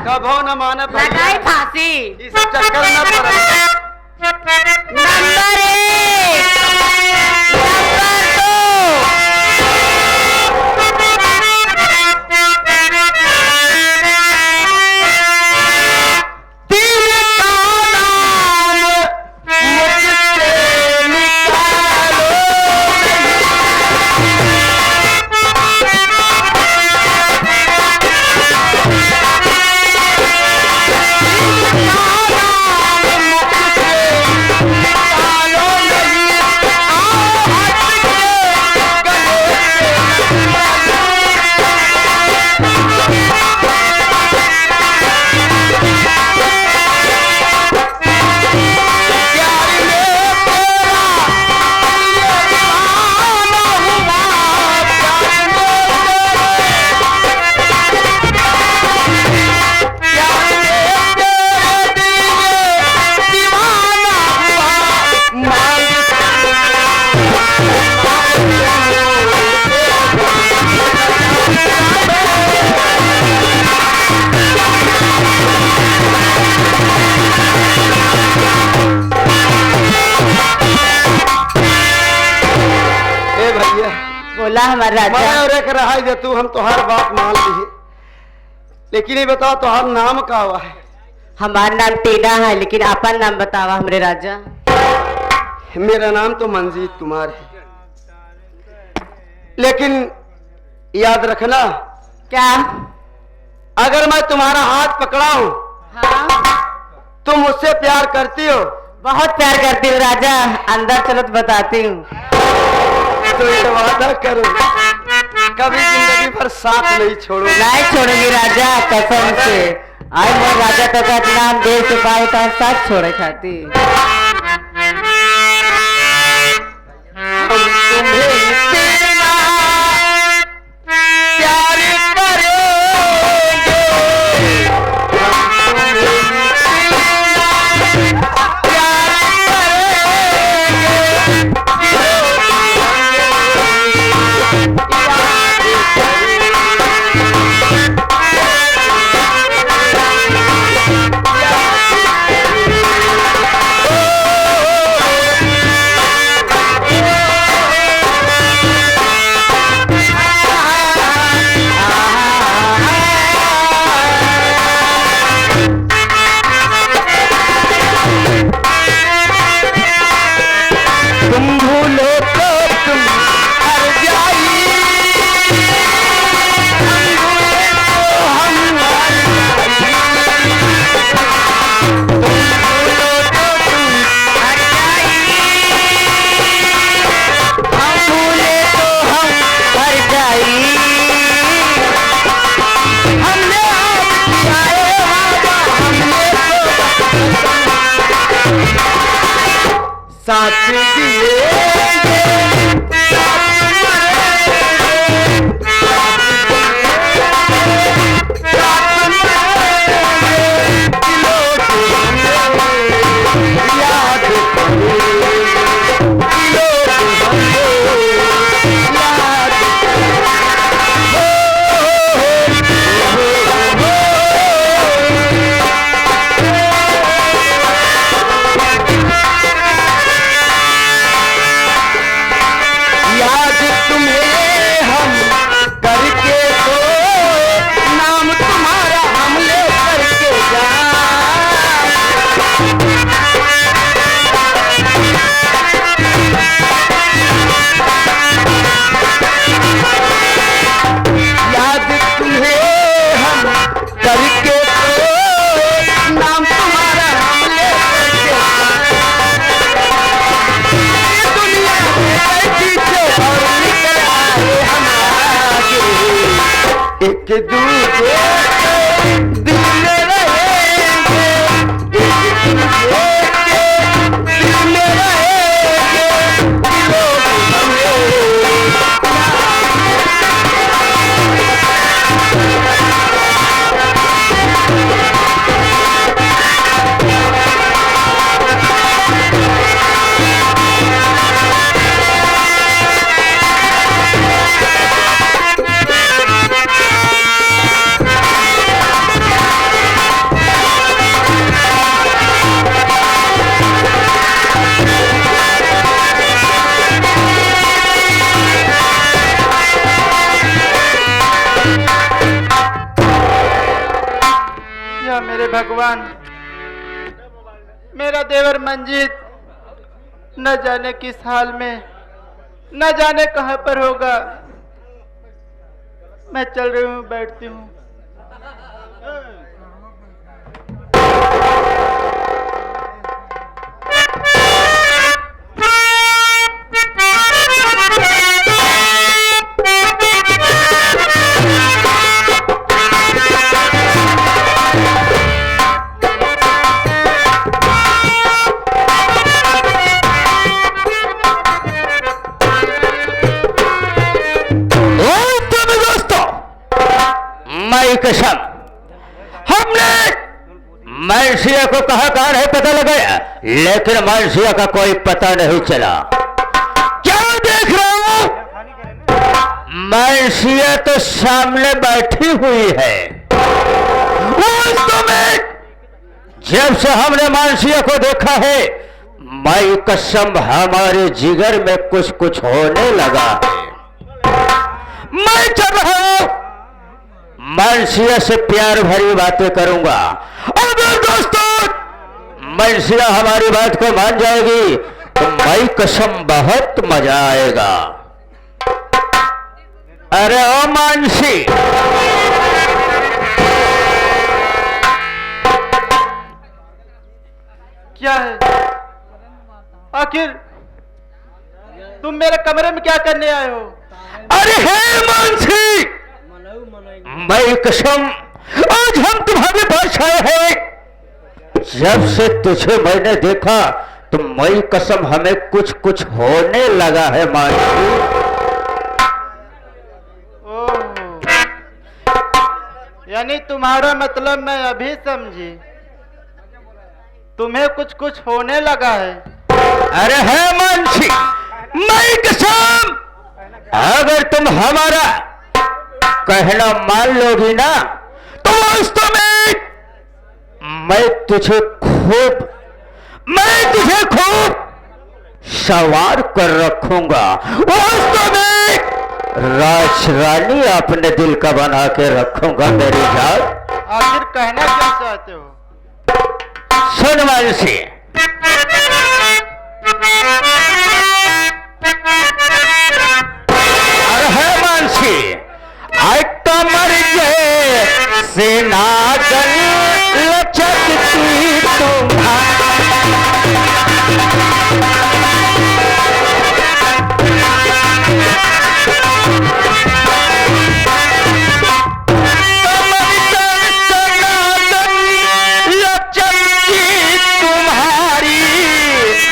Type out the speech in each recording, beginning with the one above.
कभो न माने लगाई फांसी। इस चक्कर न पड़े। Number 1, number 2। बोला हमारा राजा। और एक रहा है तू हम तुम्हार बात मान ली, लेकिन ये बताओ तुम्हार नाम का हुआ है? हमारा नाम टीना है, लेकिन आपका नाम बतावा हमरे राजा। मेरा नाम तो मंजीत कुमार है, लेकिन याद रखना। क्या? अगर मैं तुम्हारा हाथ पकड़ा हूं, हाँ? तुम मुझसे प्यार करती हो? बहुत प्यार करती हूँ राजा। अंदर चलो तो बताती हूँ। तो ये वादा करो कभी जिंदगी भर साथ नहीं छोड़ो। नहीं छोड़ूंगी राजा, कसम से। आज मैं राजा तो का नाम देर से पाए तो साथ छोड़े खाती। साथ एक दूसरे दिल में रहेंगे, एक दूसरे दिल में रहेंगे, दिलों मेरे भगवान, मेरा देवर मंजीत न जाने किस हाल में, न जाने कहां पर होगा। मैं चल रही हूँ, बैठती हूँ। कसम, हमने मानसिया को कहां कहां है पता लगाया, लेकिन मानसिया का कोई पता नहीं चला। क्या देख रहा हूं? मानसिया तो सामने बैठी हुई है। वास्तव में जब से हमने मानसिया को देखा है, माई कसम हमारे जिगर में कुछ कुछ होने लगा है। मैं चल रहा हूं, मानसिया से प्यार भरी बातें करूंगा। अगर दोस्तों मानसिया हमारी बात को मान जाएगी तो माई कसम बहुत मजा आएगा। अरे ओ मानसी, क्या है? आखिर तुम मेरे कमरे में क्या करने आए हो? अरे हे मानसी, मैं कसम आज हम तुम्हारे पास आए हैं। जब से तुझे मैंने देखा तो मैं कसम हमें कुछ कुछ होने लगा है मानसी। ओह, यानी तुम्हारा मतलब मैं अभी समझी, तुम्हें कुछ कुछ होने लगा है। अरे है मानसी, मैं कसम अगर तुम हमारा कहना मान लोगी ना तो वास्तव में मैं तुझे खूब सवार कर रखूंगा। वास्तव में राज रानी अपने दिल का बना के रखूंगा मेरी जान। आखिर कहना क्या चाहते हो? सुन मानसी, अरे है मानसी, आई कमर ये सेनागन लचकती तुम्हारी,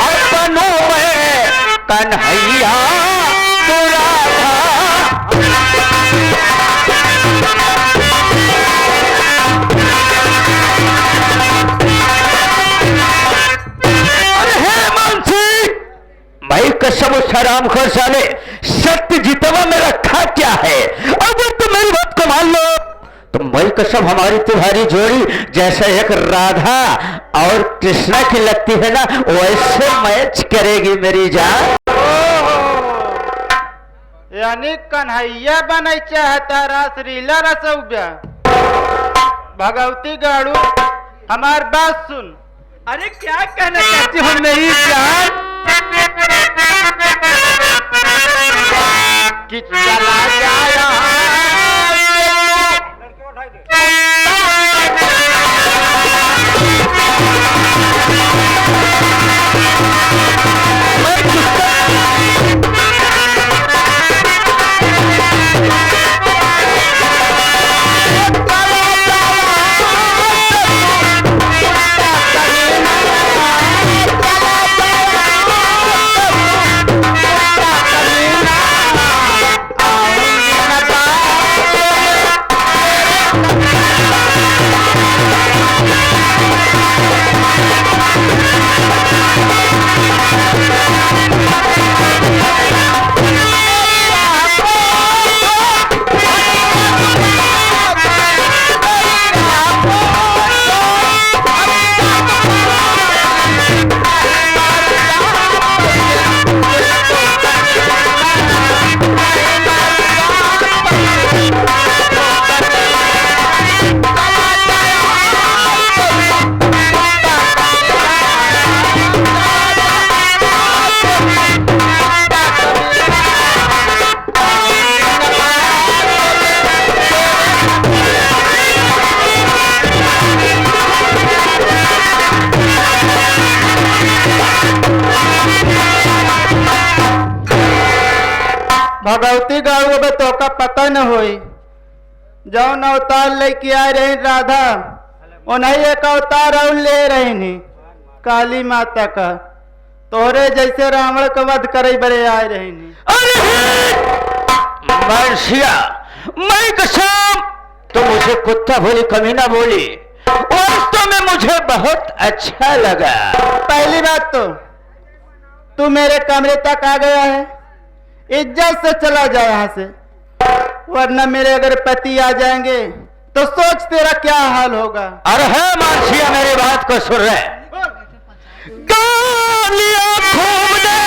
अपनों में कन्हैया तुरा था। भाई कसम उस हराम खोर साले सत्य जितवा में रखा क्या है? अगर तुम मेरी बात को मान लो तो मैं कसम हमारी तुम्हारी जोड़ी जैसे एक राधा और कृष्णा की लगती है ना, वैसे मैच करेगी मेरी जान। यानी कन्हैया बने चाहता रासलीला रसौब्या। भगवती गाड़ू, हमार बात सुन। अरे क्या कहना चाहती हो मेरी जान? कि चला जाया भगवती गाड़ू अब तो का पता न होई। जौन अवतार लेके आए रही राधा उन्हीं एक अवतार और ले रही नहीं काली माता का। तोहरे जैसे रावण का वध करे बड़े आए रही नहीं। अरे मर्सिया, मैं कसम तो मुझे कुत्ता बोली, कमीना बोली, वास्तव में मुझे बहुत अच्छा लगा। पहली बात तो तू मेरे कमरे तक आ गया है, इज्जत से चला जा यहाँ से, वरना मेरे अगर पति आ जाएंगे तो सोच तेरा क्या हाल होगा। अरे है मानसिया, मेरी बात को सुन रहे। गालियां खूब दे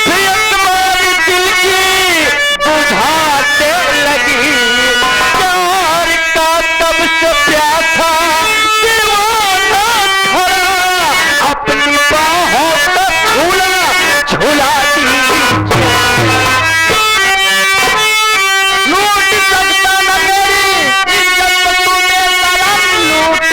सिर्फ तुम्हारी दिल की बुझाते लगी। प्यार का तब से प्यासा दीवाना खड़ा अपनी बाहों पर झूला झूलाती। लूट सकता न मेरी इज्जत तू मेरा लूट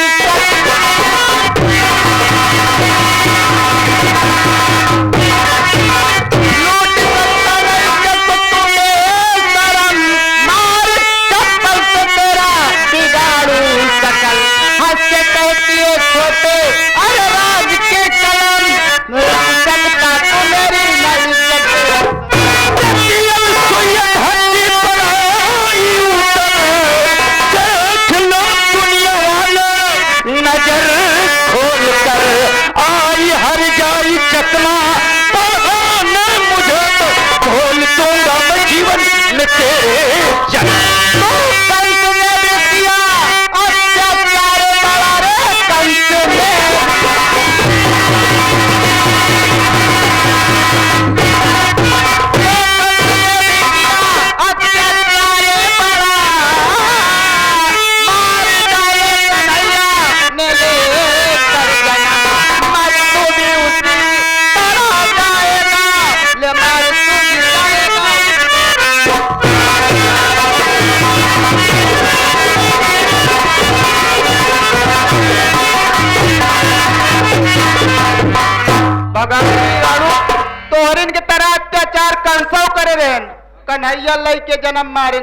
कन्हैया लई के जन्म मारे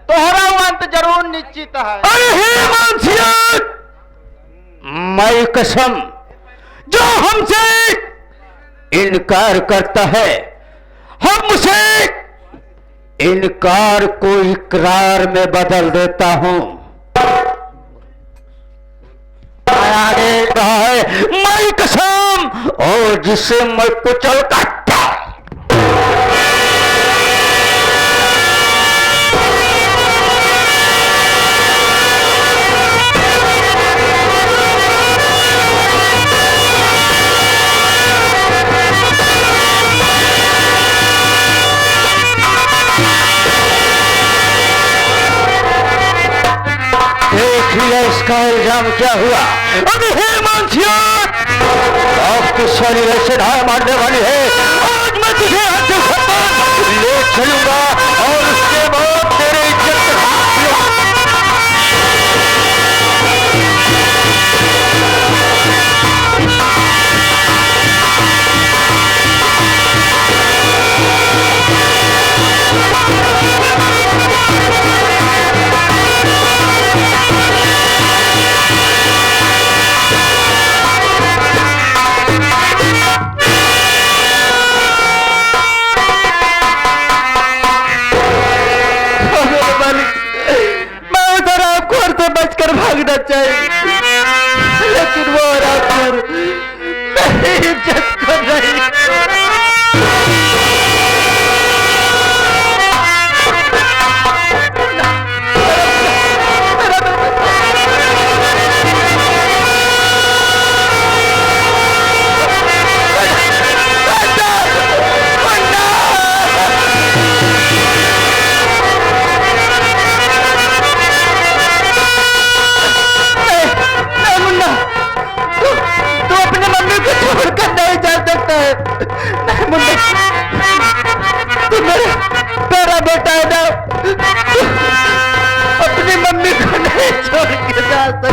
तोहरा अंत जरूर निश्चित है। अरे हे मानसिया, मैं कसम जो हमसे इनकार करता है, हम उसे इनकार को इकरार में बदल देता हूं। आगे रहा है मैं कसम, और जिसे मैं कुचल काटता इसका इल्जाम क्या हुआ। अभी हे मानसिया, अब तो सारी ऐसे ढाई मारने वाली है। आज मैं तुझे हाथ से ले चलूंगा और उसके बाद तेरे इज्जत बचकर भागना चाहिए, लेकिन वो रात मेरी इज्जत को नहीं। नहीं मुन्ना, तू मेरा बेटा है ना, अपनी मम्मी को नहीं छोड़ के जा सकता।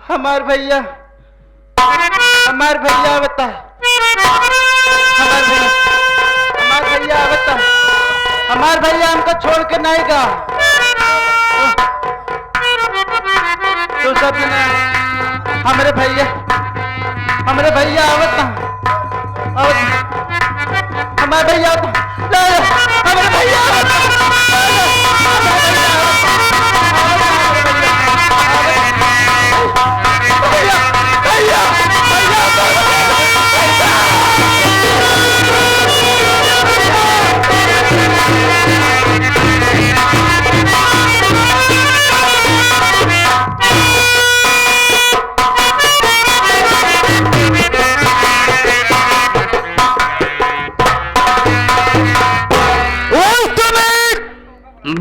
हमार भैया बता, हमार भैया हमको छोड़ के नहीं गा। तो सब जने हमारे भैया हमारे भैया आवत हमारे भैया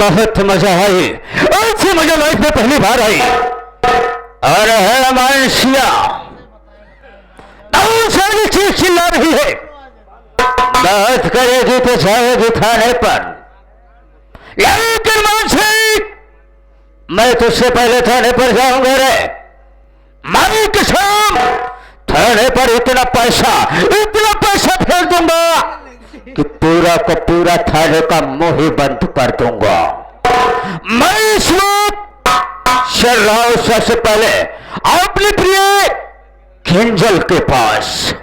बहुत मजा आई, ऐसी मजा लाइफ में पहली बार आई। और है मानसिया चीख चिल्ला रही है, बात करेगी तो जाएगी थाने पर। लेकिन मानसी मैं तुझसे पहले थाने पर जाऊंगा रे। मारी कसम थाने पर इतना पैसा फेंक दूंगा कि पूरा का पूरा थाने का मुंह ही बंद कर दूंगा। मैं इस वक्त चल रहा हूं सबसे पहले अपने प्रिय किंजल के पास।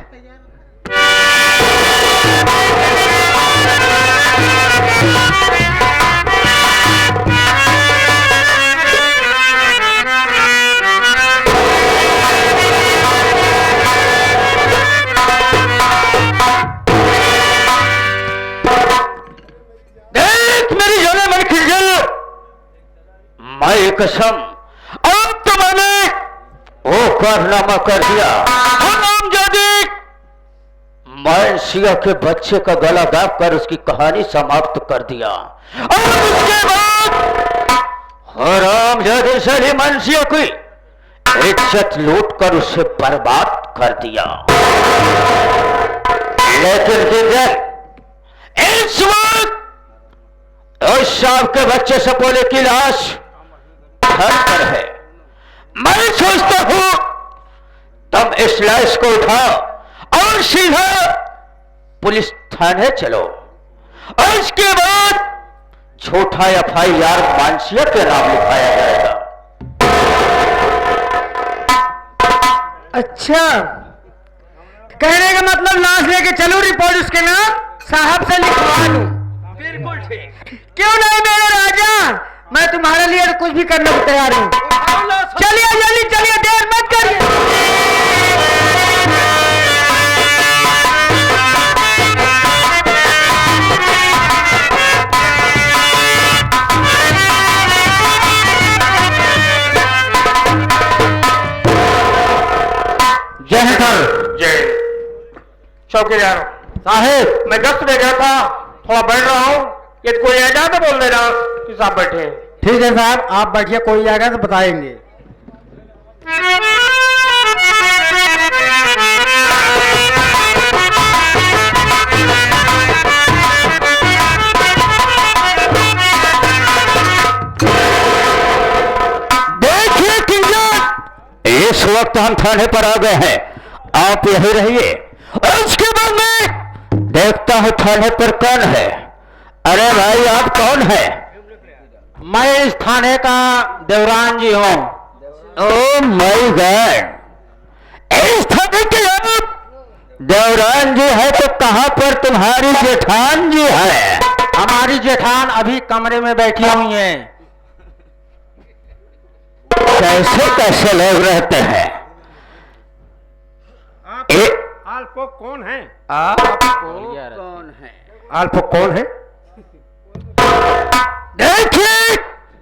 मैं कसम अब तो मैंने वो कारनामा कर दिया। हम जदी मानसिया के बच्चे का गला दाब कर उसकी कहानी समाप्त कर दिया। और उसके बाद हराम जादे सारी मानसिया की इज्जत लूट कर उसे बर्बाद कर दिया। लेकिन इस वक्त उस सांप के बच्चे से बोले की लाश घर पर है। मैं सोचता हूं तुम इस लाश को उठाओ और सीधा पुलिस थाने चलो और इसके बाद झूठा FIR मानसिया के नाम लिखाया जाएगा। अच्छा, कहने का मतलब लाश लेके चलो, रिपोर्ट उसके नाम साहब से लिखवा लूं। बिल्कुल ठीक। क्यों नहीं मेरे राजा, मैं तुम्हारे लिए कुछ भी करने को तैयार हूं। चलिए जल्दी चलिए, देर मत करिए। जय सर। जय चौकीदार साहेब, मैं गश्त में गया था, थोड़ा बैठ रहा हूँ, ये कोई आ जाए तो बोल देना कि साहब बैठे हैं। ठीक है साहब, आप बैठिए, कोई आएगा तो बताएंगे। देखिए किंजल, इस वक्त हम थाने पर आ गए हैं, आप यही रहिए और उसके बाद मैं देखता हूं थाने पर कौन है। अरे भाई, आप कौन है? मैं इस थाने का देवरान जी हूँ। ओ माय गॉड, इस थाने के आप देवरान जी है तो कहां पर तुम्हारी जेठान जी है? हमारी जेठान अभी कमरे में बैठी हुई हैं। कैसे कैसे लोग रहते हैं? आपको कौन है? कौन है? आपको कौन है?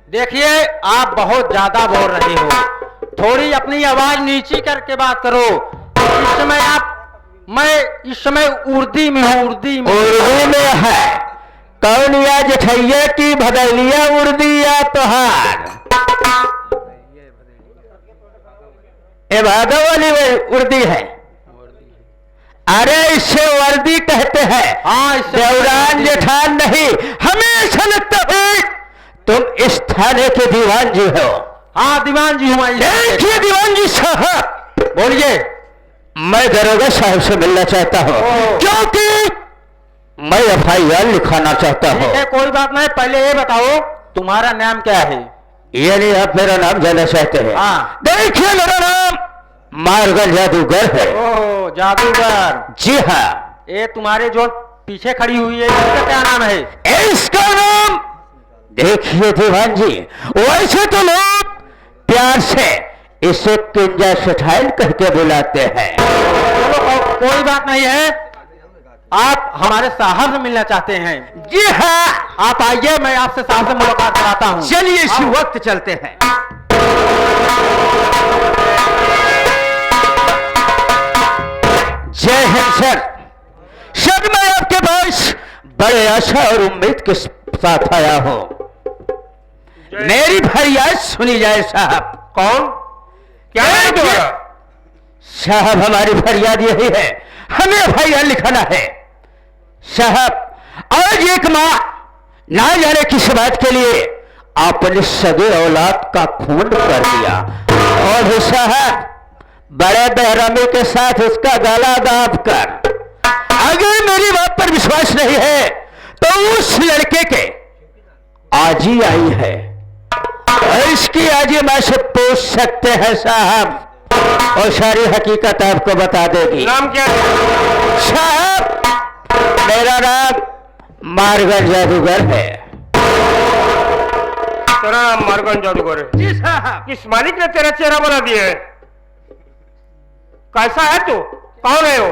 देखिए, आप बहुत ज्यादा बोल रहे हो, थोड़ी अपनी आवाज नीची करके बात करो। इस समय उर्दी में हूँ, उर्दी में है। कौन या जेठैया की भदैलिया उर्दी या तोहार? ये भादो वाली उर्दी है। अरे इसे वर्दी कहते हैं। हाँ, देवरान जेठान नहीं। हमेशा लगता है तुम इस थाने के दीवान जी हो। हाँ दीवान जी हूँ। देखिए दीवान जी साहब, बोलिए। मैं दरोगा साहब से मिलना चाहता हूँ क्योंकि मैं FIR लिखाना चाहता हूँ। ठीक है, कोई बात नहीं, पहले ये बताओ तुम्हारा नाम क्या है? यानी आप मेरा नाम जानना चाहते हैं? हाँ। देखिए मेरा नाम मारगन जादूगर है। ओह जादूगर। जी हाँ। ये तुम्हारे जो पीछे खड़ी हुई है इसका क्या नाम है? इसका नाम देखिए दीवान जी, वैसे तो लोग प्यार से इसे किंजा सेठाइल कह के बुलाते हैं। चलो कोई बात नहीं है, आप हमारे साहब से मिलना चाहते हैं? जी हाँ, आप आइए, मैं आपसे साहब से मुलाकात कराता हूँ। चलिए इसी वक्त चलते हैं। जय हिंद सर। सर मैं आपके पास बड़े आशा और उम्मीद के साथ आया हूं। मेरी फरियाद सुनी जाए साहब। कौन? क्या है तुम्हारा? साहब हमारी फरियाद यही है, हमें FIR लिखाना है। साहब आज एक माँ ना जाने किस बात के लिए अपने सगे औलाद का खून कर दिया और साहब बड़े बेरहमी के साथ उसका गला दाब कर, अगर मेरी बात पर विश्वास नहीं है तो उस लड़के के आजी आई है और इसकी आजी मां से पूछ सकते हैं साहब, और सारी हकीकत आपको बता देगी। नाम क्या है? साहब मेरा नाम मारगन जादूगर है। तेरा नाम मारगन जादूगर है? जी साहब। किस मालिक ने तेरा चेहरा बना दिया है? कैसा है तू? कौन है वो?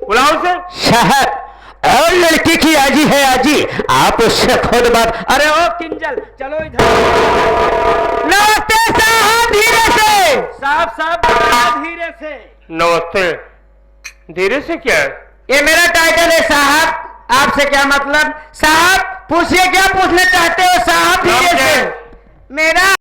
बुलाओ उसे। साहब और लड़की की आजी है आजी, आप उससे खुद बात। अरे ओ किंजल चलो इधर। नमस्ते साहब, धीरे से। साहब साहब धीरे से। नमस्ते। धीरे से क्या है? ये मेरा टाइटल है साहब, आपसे क्या मतलब? साहब पूछिए, क्या पूछना चाहते हो साहब? धीरे नाम क्या से। है? मेरा